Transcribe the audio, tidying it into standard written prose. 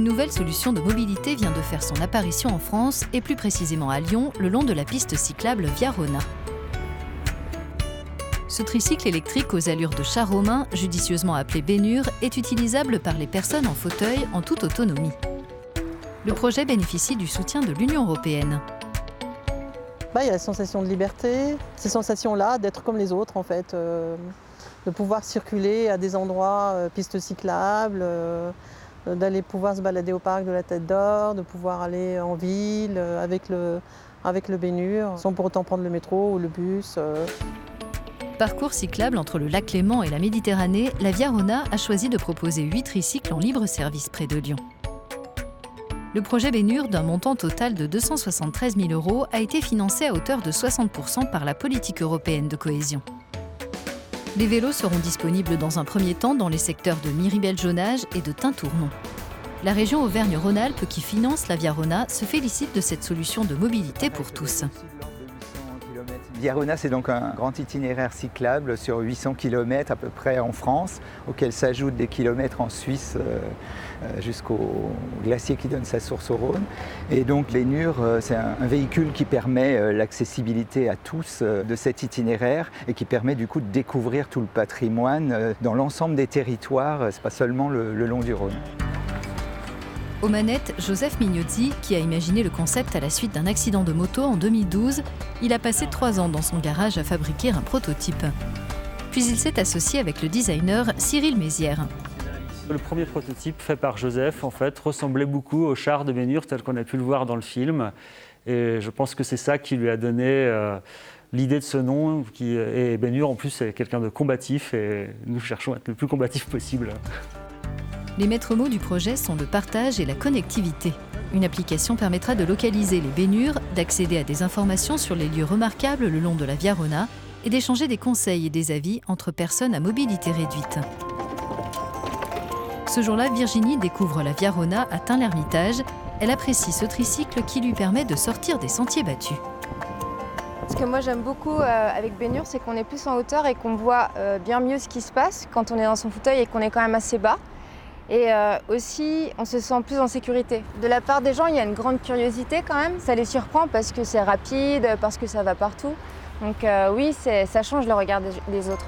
Une nouvelle solution de mobilité vient de faire son apparition en France et plus précisément à Lyon, le long de la piste cyclable Via Rona. Ce tricycle électrique aux allures de char romain, judicieusement appelé Bénure, est utilisable par les personnes en fauteuil en toute autonomie. Le projet bénéficie du soutien de l'Union européenne. Il y a la sensation de liberté, ces sensations-là d'être comme les autres en fait, de pouvoir circuler à des endroits, pistes cyclables, d'aller pouvoir se balader au parc de la Tête d'Or, de pouvoir aller en ville avec le Bénure, sans pour autant prendre le métro ou le bus. Parcours cyclable entre le lac Léman et la Méditerranée, la Via Rona a choisi de proposer 8 tricycles en libre service près de Lyon. Le projet Bénure, d'un montant total de 273 000 € a été financé à hauteur de 60% par la politique européenne de cohésion. Les vélos seront disponibles dans un premier temps dans les secteurs de Miribel-Jonage et de Tain-Tournon. La région Auvergne-Rhône-Alpes, qui finance la Via Rona, se félicite de cette solution de mobilité pour tous. Via Rona, c'est donc un grand itinéraire cyclable sur 800 km à peu près en France, auquel s'ajoutent des kilomètres en Suisse jusqu'au glacier qui donne sa source au Rhône. Et donc Bénure, c'est un véhicule qui permet l'accessibilité à tous de cet itinéraire et qui permet du coup de découvrir tout le patrimoine dans l'ensemble des territoires, c'est pas seulement le long du Rhône. Aux manettes, Joseph Mignozzi, qui a imaginé le concept à la suite d'un accident de moto en 2012, il a passé 3 ans dans son garage à fabriquer un prototype. Puis il s'est associé avec le designer Cyril Mézières. Le premier prototype fait par Joseph, en fait, ressemblait beaucoup au char de Bénure tel qu'on a pu le voir dans le film. Et je pense que c'est ça qui lui a donné l'idée de ce nom. Et Bénure, en plus, est quelqu'un de combatif et nous cherchons à être le plus combatif possible. Les maîtres mots du projet sont le partage et la connectivité. Une application permettra de localiser les Bénures, d'accéder à des informations sur les lieux remarquables le long de la Via Rona et d'échanger des conseils et des avis entre personnes à mobilité réduite. Ce jour-là, Virginie découvre la Via Rona à Tain-l'Hermitage. Elle apprécie ce tricycle qui lui permet de sortir des sentiers battus. Ce que moi j'aime beaucoup avec Bénure, c'est qu'on est plus en hauteur et qu'on voit bien mieux ce qui se passe quand on est dans son fauteuil et qu'on est quand même assez bas. Et aussi, on se sent plus en sécurité. De la part des gens, il y a une grande curiosité quand même. Ça les surprend parce que c'est rapide, parce que ça va partout. Donc oui, ça change le regard des autres.